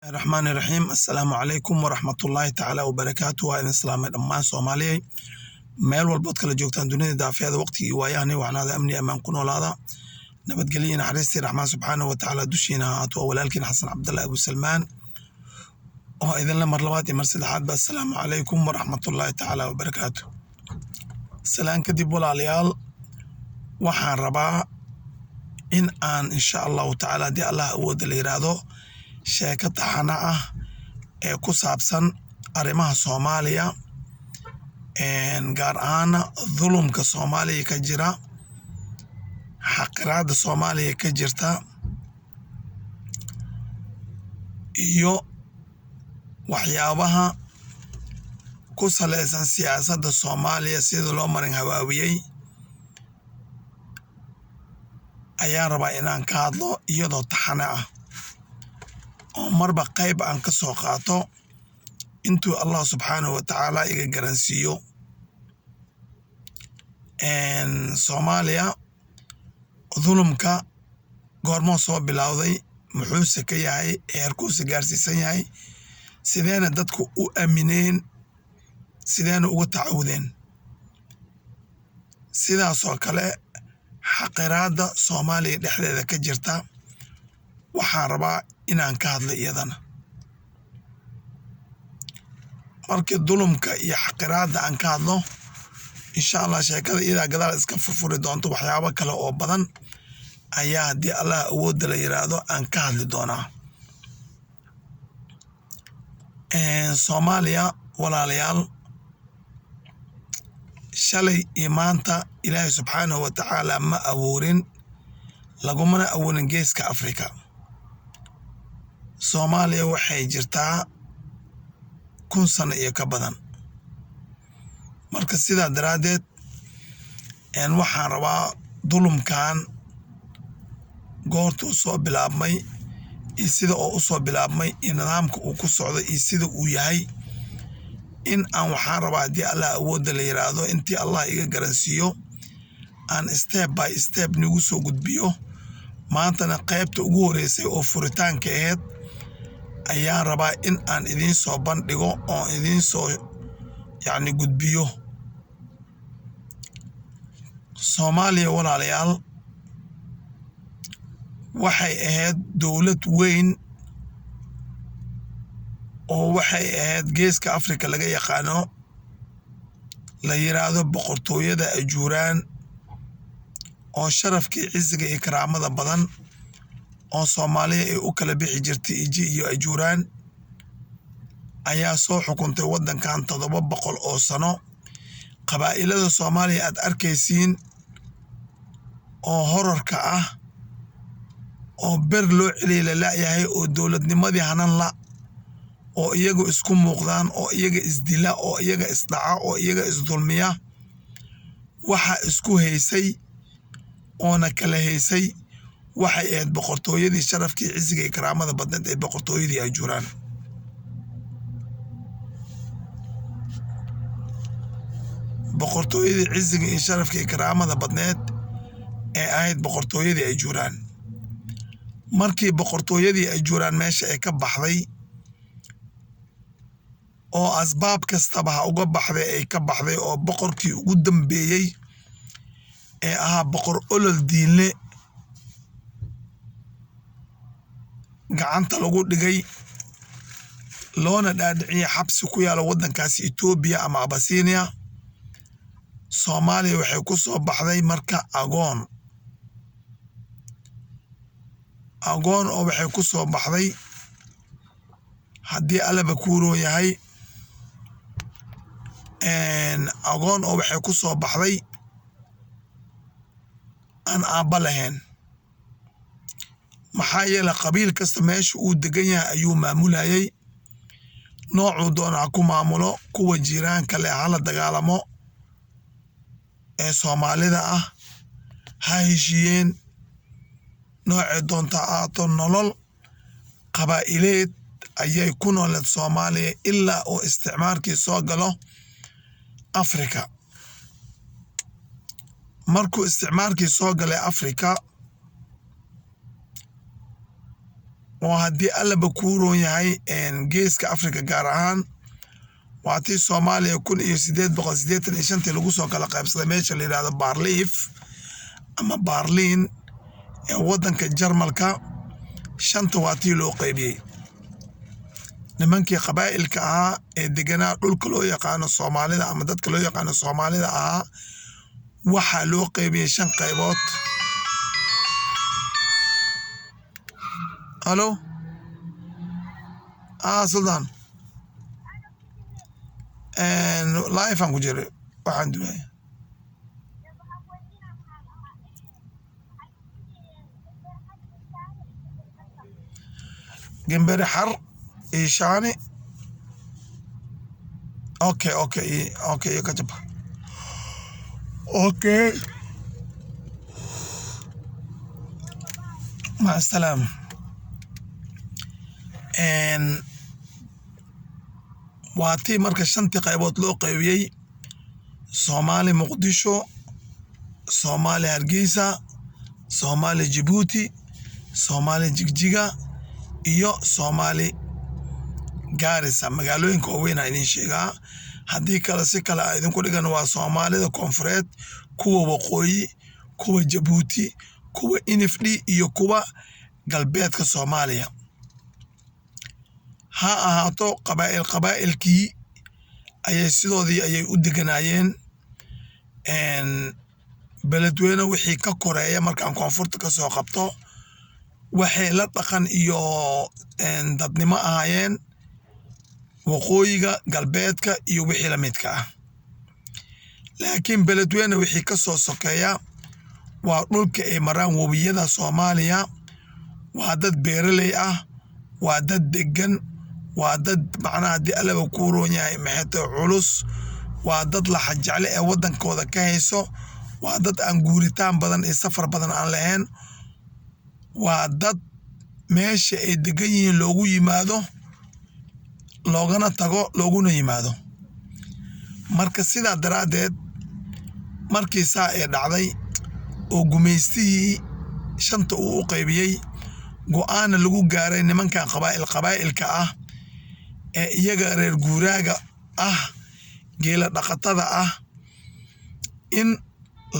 الرحمن الرحيم السلام عليكم ورحمة الله تعالى وبركاته وإذن السلام دمان سوماليي meel walbood kala joogtaan dunida daafiyada waqtigii waayahani waxnaada amni amaan ku noolaada nabadgelyo naxariistii raxmaan subxaanahu wa tacaala dushiina ahaato walaalkiin xasan cabdullahi abu salmaan oo idinla mar labaad iyo mar saddexaad ba assalaamu calaykum waraxmatullaahi tacaala wabarakaatu salaan kadib walaalayaal waxaan rabaa in aan insha allahu tacaala haddii allah awoodda la yidhaahdo sheeko taxana ah ee ku saabsan arrimaha soomaaliya gaar ahaana dhulumka soomaaliya ka jira xaqiraada soomaaliya ka jirta iyo waxyaabaha ku salaysan siyaasadda soomaaliya sida loo marin habaabiyey ayaan rabaa inaan ka hadlo iyadoo taxane ah oo marba qayb aan ka soo qaato intuu allah subxaanahu wa tacaala iga garansiiyo soomaaliya dhulumka goormoo soo bilowday muxuuse ka yahay heerkuuse gaarsiisan yahay sideena dadku u aamineen sideena uga tacawudeen sidaasoo kale xaqiraadda soomaaliya dhexdeeda ka jirta waxaan rabaa inaan ka hadlo iyadana markii dhulumka iyo xaqiraadda aan ka hadlo insha allah sheekada iyadaa gadaal iska furfuri doonto waxyaabo kale oo badan ayaa haddii allah awoodda la yidhaahdo aan ka hadli doonaa soomaaliya walaalayaal shalay iyo maanta ilaahay subxaanahu wa tacaala ma abuurin lagumana abuurin geeska afrika soomaaliya waxay jirtaa 1,000 sano iyo ka badan marka sidaa daraaddeed waxaan rabaa dhulumkan goortuu soo bilaabmay iyo sida oo u soo bilaabmay iyo nidaamka uu ku socdo iyo sida uu yahay in aan waxaan rabaa haddii allah awoodda la yidhaahdo intii allah iga garansiiyo aan step by step nigu soo gudbiyo maantana qaybta ugu horreysay oo furitaanka aheyd ayaan rabaa in aan idiin soo bandhigo oo idiin soo yacni gudbiyo soomaaliya walaalayaal waxay ahayd dowlad weyn oo waxay ahayd geeska afrika laga yaqaano la yidhaahdo boqortooyada ajuuraan oo sharafkii cisiga iyo karaamada badan oo soomaaliya ay u kala bixi jirtay iji iyo ajuuraan ayaa soo xukuntay waddankan 700 oo sano qabaa'ilada soomaaliya aad arkaysiin oo horarka ah oo ber loo celiya la la'yahay oo dowladnimadii hanan la oo iyagu isku muuqdaan oo iyaga isdila oo iyaga isdhaca oo iyaga isdulmiya waxa isku haysay oona kala haysay waxay ahayd boqortooyadii sharafkii cisiga iyo karaamada badneed ee boqortooyadii ajuuraan boqortooyadii cisiga iyo sharafka iyo karaamada badneed ee ahayd boqortooyadii ajuuraan markii boqortooyadii ajuuraan meesha ay ka baxday oo asbaab kastaba ha uga baxday ay ka baxday oo boqorkii ugu dambeeyey ee ahaa boqor olol diinle gacanta lagu dhigay loona dhaadhiciyey xabsi ku yaala waddankaasi etoobiya ama abasiiniya soomaaliya waxay ku soo baxday marka agoon oo waxay ku soo baxday haddii allaba kuuroo yahay agoon oo waxay ku soo baxday aan aabba lahayn maxaa yeele qabiil kasta meesha uu degan yahay ayuu maamulayay noocuu doona ha ku maamulo kuwa jiiraanka leh hala dagaalamo ee soomaalida ah ha heshiiyeen noocee doonta aato nolol qabaa'ileed ayay ku nooleed soomaaliya ilaa uu isticmaarkii soo galo afrika markuu isticmaarkii soo galay afrika oo haddii allaba kuu roon yahay geeska afrika gaar ahaan waa tii soomaaliya 1885 lagu soo kala qaybsaday meesha la yidhaahdo baarliif ama baarliin ee waddanka jarmalka shanta waa tii loo qaybiyey nimankii qabaa'ilka ahaa ee deganaa dhulka loo yaqaano soomaalida ama dadka loo yaqaano soomaalida ahaa waxaa loo qaybiyey 5 qaybood. halo Sultan live aan ku jiray waxaan duway جنبري حر إيشاني اوكي كتب اوكي مع السلامة. واتي مركز شنتي قيبوت لو قيبيي صومالي مقدشو صومالي هرقيسة صومالي جيبوتي صومالي جيجيجا iyo Soomaali Gaarisa magaalooyinka weyn ay idin sheegaa haddii kale si kale ay idinku dhigan waa Soomaalida koonfureed kuwa waqooyi kuwa Jabuuti kuwa NFD iyo kuwa galbeedka Soomaaliya ha ahaato qabaa'ilkii ayay sidoodii ayay u deganaayeen beledweyne wixii ka koreeya markaan koonfurta ka soo qabto waxay la dhaqan iyo dadnimo ahaayeen waqooyiga galbeedka iyo wixii la midka ah laakiin beledweyne wixii ka soo sokeeya waa dhulka ay maraan wabiyada Soomaaliya waa dad beeraley ah waa dad degan waa dad macnaha haddii allaba ku roon yahay maxayta culus waa dad la xajacle ee waddankooda ka hayso waa dad aan guuritaan badan iyo safar badan aan lahayn waa dad meesha ay degan yihiin loogu yimaado loogana tago looguna yimaado marka sidaa daraaddeed markii saa ay dhacday oo gumaystihii shanta uu u qaybiyey go'aana lagu gaaray nimankan qabaa'ilka ah ee iyaga reer guuraaga ah geela dhaqatada ah in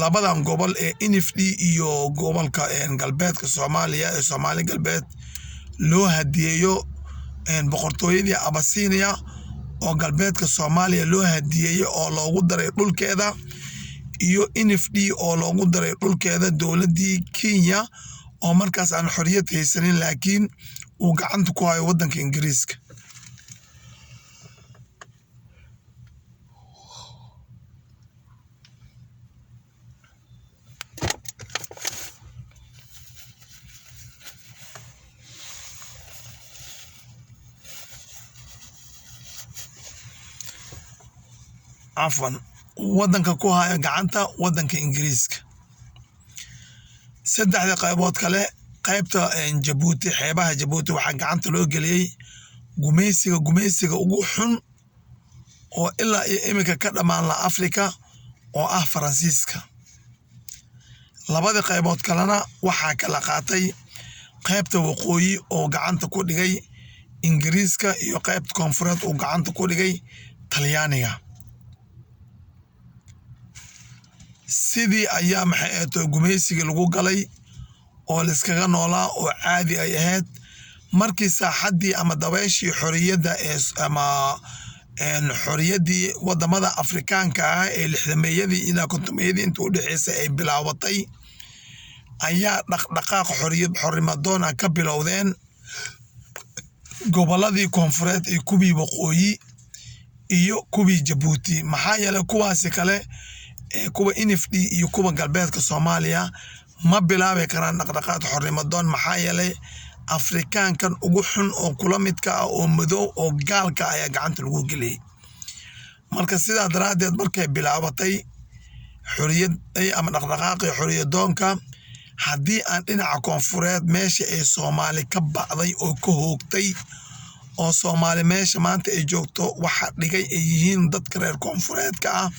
labadan gobol ee NFD iyo gobolka galbeedka Soomaaliya ee Soomaali galbeed loo hadiyeeyo boqortooyadii Abasiiniya oo galbeedka Soomaaliya loo hadiyeeyo oo loogu daray dhulkeeda iyo NFD oo loogu daray dhulkeeda dowladii Kenya oo markaas aan xorriyad haysanin laakiin uu gacanta ku hayo waddanka Ingiriiska عفوا waddanka ku haya gacanta waddanka Ingiriiska saddexda qaybood kale qaybta Jabuuti xeebaha Jabuuti waxa gacanta loo geliyay gumaysiga ugu xun oo ilaa imika ka dhamaan la Afrika oo ah Faransiiska labada qaybood kalena waxa kala qaatay qaybta waqooyi oo gacanta ku dhigay Ingiriiska iyo qaybta koonfureed oo gacanta ku dhigay Talyaaniga sidii ayaa maxay ahayd gumaysiga lagu galay oo la iskaga noolaa oo caadi ay ahayd markii saaxadii ama dabayshii xorriyadda ama xorriyaddii wadamada Afrikaanka ah ee 60meeyadii ilaa 50meeyadii inta u dhaxaysay ay bilaabatay ayaa dhaqdhaqaaq xorrimadoon ah ka bilowdeen goboladii koonfureed ee kubii waqooyi iyo kubii Jabuuti maxaa yeelay kuwaasi kale kuwa NFD iyo kuwa galbeedka Soomaaliya ma bilaabi karaan dhaqdhaqaaq xorrimadoon maxaa yeelay Afrikaankan ugu xun oo kula midka ah oo madow oo gaalka ayaa gacanta lagu geliyay marka sidaa daraaddeed markay bilaabatay xorriyad ama dhaqdhaqaaqii xorriyadoonka haddii aan dhinaca koonfureed meesha ay Soomaali ka bacday oo ka hoogtay oo Soomaali meesha maanta ay joogto waxa dhigay ay yihiin dadka reer koonfureedka ah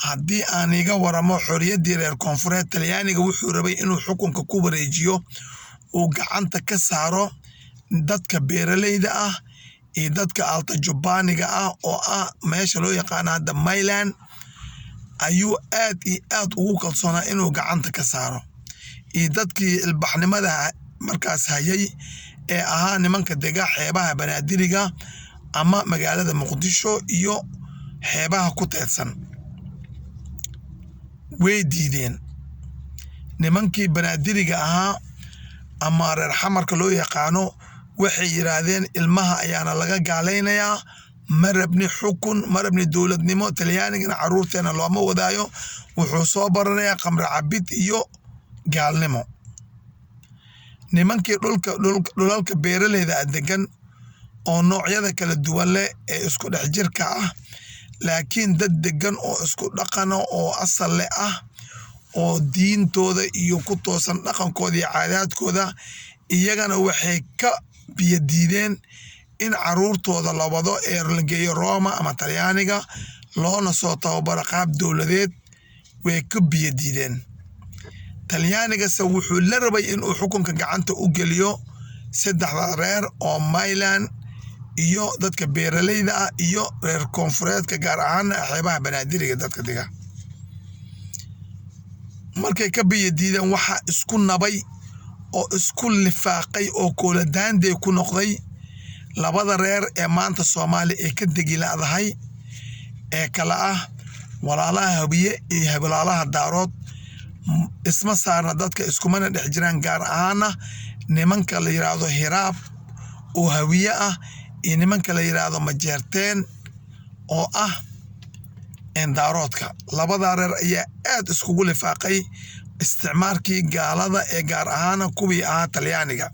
haddii aan iga waramo xorriyaddii reer koonfureed Talyaaniga wuxuu rabay inuu xukunka ku wareejiyo uu gacanta ka saaro dadka beeraleyda ah iyo dadka alta jubbaaniga ah oo ah meesha loo yaqaano hadda Mayland ayuu aad iyo aad ugu kalsoonaa inuu gacanta ka saaro iyo dadkii ilbaxnimada markaas hayay ee ahaa nimanka dega xeebaha banaadiriga ama magaalada Muqdisho iyo xeebaha ku teedsan way diideen nimankii banaadiriga ahaa ama reer xamarka loo yaqaano waxay yiraahdeen ilmaha ayaana laga gaalaynayaa marabni xukun marabni dowladnimo talyaanigana caruurteena looma wadaayo wuxuu soo baranayaa qamra cabid iyo gaalnimo nimankii dhulalka beeraleyda degan oo noocyada kala duwan leh ee isku dhex jirka ah laakiin dad degan oo isku dhaqano oo asal leh ah oo diintooda iyo ku toosan dhaqankooda iyo caadaadkooda iyagana waxay ka biyadiideen in caruurtooda la wado ee la geeyo Roma ama Talyaaniga loona soo tababaro qaab dowladeed way ka biyadiideen Talyaaniga wuxuu la rabay inuu xukunka gacanta u geliyo saddexda reer oo Mayland iyo dadka beeraleyda ah iyo reer koonfureedka gaar ahaan xeebaha banaadiriga dadka dega markay ka biyadiideen waxa isku nabay oo isku lifaaqay oo koola daanday ku noqday labada reer ee maanta Soomaali ee ka degilaadahay ee kala ah walaalaha Hawiye iyo walaalaha Daarood isma saarna dadka iskumana dhex jiraan gaar ahaana nimanka la yiraahdo Hiraab oo Hawiye ah iyo nimanka la yiraahdo Majeerteen oo ah Daaroodka labada reer ayaa aad iskugu lifaaqay isticmaalkii gaalada ee gaar ahaana kuwii ahaa Talyaaniga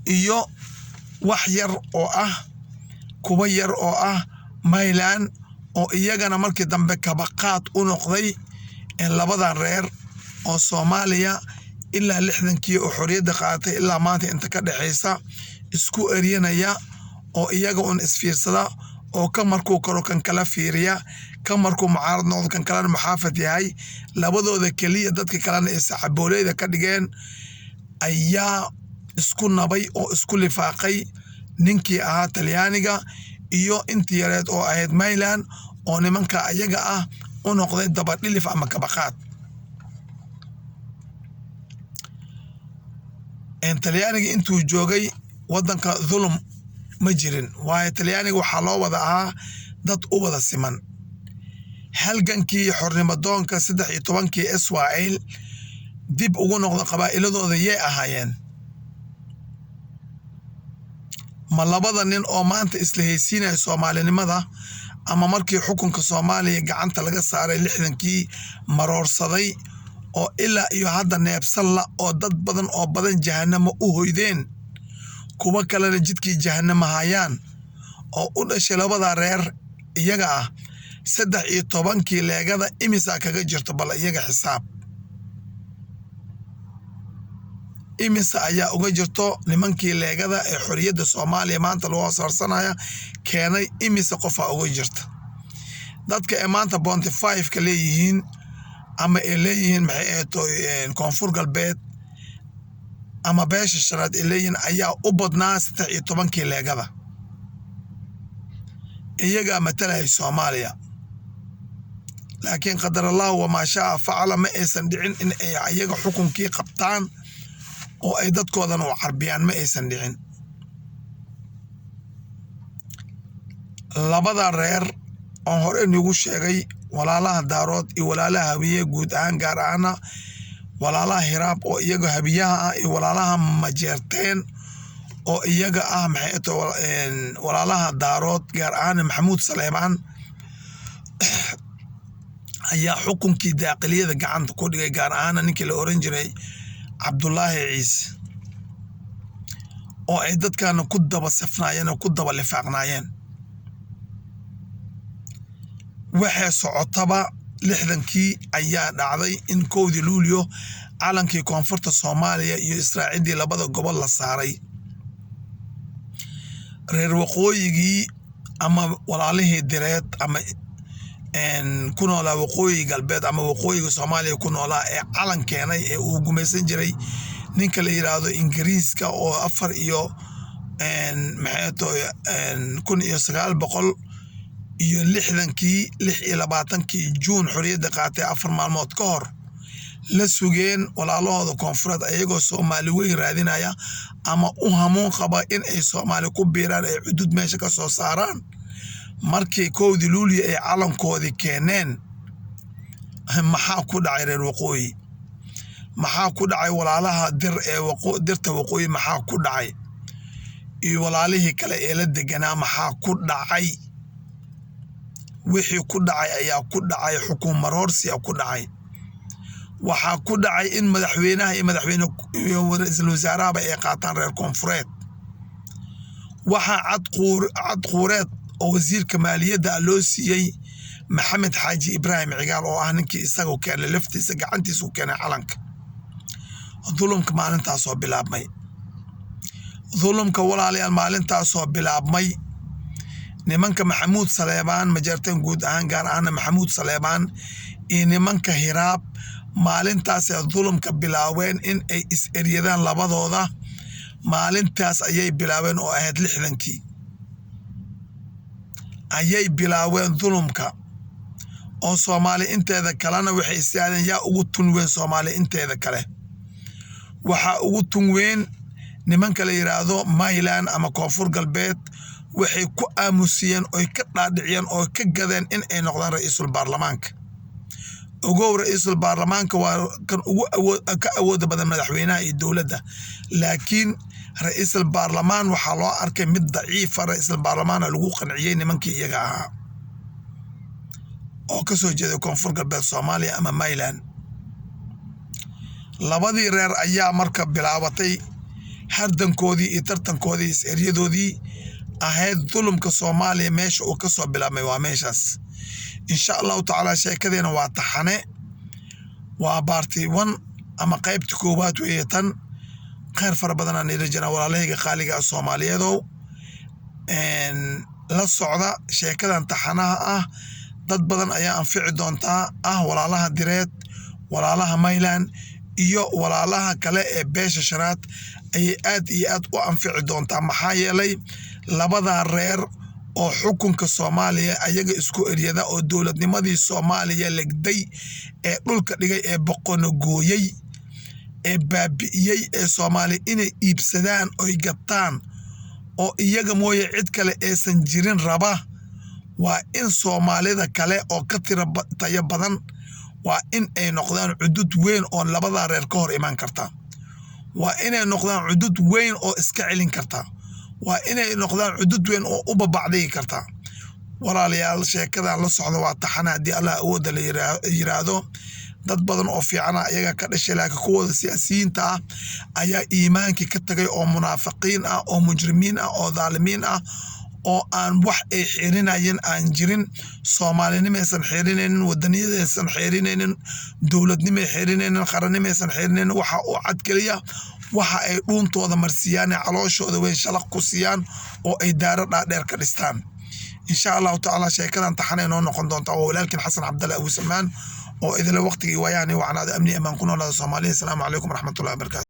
iyo wax yar oo ah kuwa yar oo ah Mayland oo iyagana markii dambe kabaqaad u noqday in labadan reer oo Soomaaliya ilaa 60kii oo xorriyadda qaadatay ilaa maanta inta ka dhaxaysa isku eriyanaya oo iyaga un isfiirsada oo ka markuu karo kan kala fiiriya ka markuu mucaarad noqdo kan kala muxaafid yahay labadooda kaliya dadka kalena ee saxaabooleeda ka dhigeen ayaa isku nabay oo isku lifaaqay ninkii ahaa Talyaaniga iyo intii yareed oo ahayd Mayland oo nimanka ayaga ah u noqday dabadhilif ama kabaqaad Talyaaniga intuu joogay wadanka dhulum ma jirin waayo Talyaaniga waxaa loo wada ahaa dad u wada siman halgankii xornimadoonka 13kii Israa'iil dib ugu noqdo qabaa'iladooda yay ahaayeen ma labada nin oo maanta isla haysiinaya Soomaalinimada ama markii xukunka Soomaaliya gacanta laga saaray 60kii maroorsaday oo ilaa iyo hadda neebsan la oo dad badan oo badan jahannamo u hoydeen kuwa kalena jidkii jahannamo hayaan oo u dhashay labada reer iyaga ah 13kii leegada imisa kaga jirto bal iyaga xisaab imisa ayaa uga jirto nimankii leegada ee xorriyadda Soomaaliya maanta loo saarsanaya keenay imisa qofa uga jirta dadka ee maanta Bounty 5 ka leeyihiin ama ay leeyihiin maxay koonfur galbeed ama beesha shanaad ay leeyihiin ayaa u badnaa 13kii leegada iyaga matalay Soomaaliya laakiin qadar Allah wa ma shaa facala ma aysan dhicin in ay ayaga xukunkii qabtaan oo ay dadkoodan u carbiyaan ma aysan dhicin labada reer oo hore nagu sheegay walaalaha Daarood iyo walaalaha Hawiye guud ahaan gaar ahaan walaalaha Hiraab oo iyaga Habiyaha ah iyo walaalaha Majeerteen oo iyaga ah maxay walaalaha Daarood gaar ahaan Maxamuud Saleemaan ayaa xukunkii daaqiliyada gacanta ku dhigay gaar ahaan ninkii la oran jiray Cabdullaahi Ciise oo ay dadkan ku daba safnaayeen oo ku daba lifaaqnaayeen waxay socotaba 60kii ayaa dhacday in 1 Luulyo calankii koonfurta Soomaaliya iyo Israaciidii labada gobol la saaray reer waqooyigii ama walaalihii direed ama ku noolaa waqooyi galbeed ama waqooyiga Soomaaliya ku noolaa ee calan keenay ee uu gumaysan jiray ninka la yiraahdo ingiriiska oo 4 iyo maxay tahay 1960kii 26 Juun xorriyadda qaatay 4 maalmood ka hor la sugeen walaalahooda koonfureed ayagoo Soomaali weyn raadinaya ama u hamuun qaba in ay Soomaali ku biiraan ay xuduud meesha ka soo saaraan markii 1 Luulyo ay calankoodii keeneen maxaa ku dhacay reer waqooyi maxaa ku dhacay walaalaha dirta waqooyi maxaa ku dhacay iyo walaalihii kale ee la deganaa maxaa ku dhacay wixii ku dhacay ayaa ku dhacay xukuumad horsi ku dhacay waxaa ku dhacay in madaxweynaha iyo ra'iisul wasaaraha ay qaataan reer koonfureed waxaa cad quureed oo wasiirka maaliyadda loo siiyay maxamed xaaji ibraahim cigaal oo ah ninkii isagu keenay laftiisa gacantiisa u keenay calanka dulumka maalintaasoo bilaabmay dulumka walaalayaal maalintaasoo bilaabmay nimanka maxamuud saleebaan majartan guud ahaan gaar ahaan maxamuud saleebaan iyo nimanka hiraab maalintaas ay dulumka bilaaween in ay is-eryadaan labadooda maalintaas ayay bilaaween oo ahayd 60kii ayay bilaaween dulumka oo Soomaali inteeda kalena waxay istaadeen yaa ugu tunween Soomaali inteeda kale waxa ugu tunween nimanka la yiraahdo Mayland ama Koonfur Galbeed waxay ku aamusiyeen oo ka dhaadhiciyeen oo ka gadeen in ay noqdaan ra'iisul baarlamaanka ugu ra'iisul baarlamaanka waa kan ugu awood badan madaxweynaha iyo dawladda laakiin ra'iisul baarlamaan waxa loo arkay mid daciif ra'iisul baarlamaan lagu qanciyay nimankii iyaga ahaa oo ka soo jeeday Koonfur Galbeed Soomaaliya ama Mayland labadii reer ayaa marka bilaabatay hardankoodii iyo tartankoodii is-eryadoodii ahayd dulumka Soomaaliya meesha uu ka soo bilaabmay waa meeshaas insha Allah taala sheekadeena waa taxane waa baarti 1 ama qaybta koobaad weeye tan khayr fara badan aan ilaa walaalahayga qaaliga Soomaaliyeed la socda sheekadan taxanaha ah dad badan ayaa anfici doontaa walaalaha direed walaalaha Mayland iyo walaalaha kale ee beesha shanaad ay aad iyo aad u anfici doontaa maxaa yeelay labada reer oo xukunka Soomaaliya ayaga isku eryada oo dawladnimadii Soomaaliya legday ee dhulka dhigay ee boqono gooyay ee baabi'iyay ee Soomaali inay iibsadaan oo gataan oo iyaga mooye cid kale aysan jirin raba waa in Soomaalida kale oo ka tira badan waa in ay noqdaan cudud weyn oo labada reer ka hor iman karta waa inay noqdaan cudud weyn oo iska celin karta waa inay noqdaan cudud weyn oo u babacday karta walaalayaal sheekadan la socdo waa taxana hadii Allah awood la yiraahdo dad badan oo fiican ayaga ka dhashay laakiin kuwooda siyaasiyiinta ayaa iimaankii ka tagay oo munaafiqiin oo mujrimiin oo dhaalimiin oo aan wax ay xirinayeen aan jirin Soomaalinimaysan xirinaynin wadaniyadaysan xirinaynin dawladnimay xirinaynin qarannimaysan xirinaynin waxa uu cad kaliya waxa ay dhuuntooda marsiyaan calooshooda way shalaq ku siiyaan oo ay daaro dhaadheer ka dhistaan insha Allah taala sheekadan taxanay noo noqon doonta oo walaalkiin Xasan Cabdalla Abu Salmaan oo idil waqtigii wayaani wacnaada amni amaan ku noolada Soomaaliya. Assalaamu calaykum waraxmatullaahi wabarakaatuh.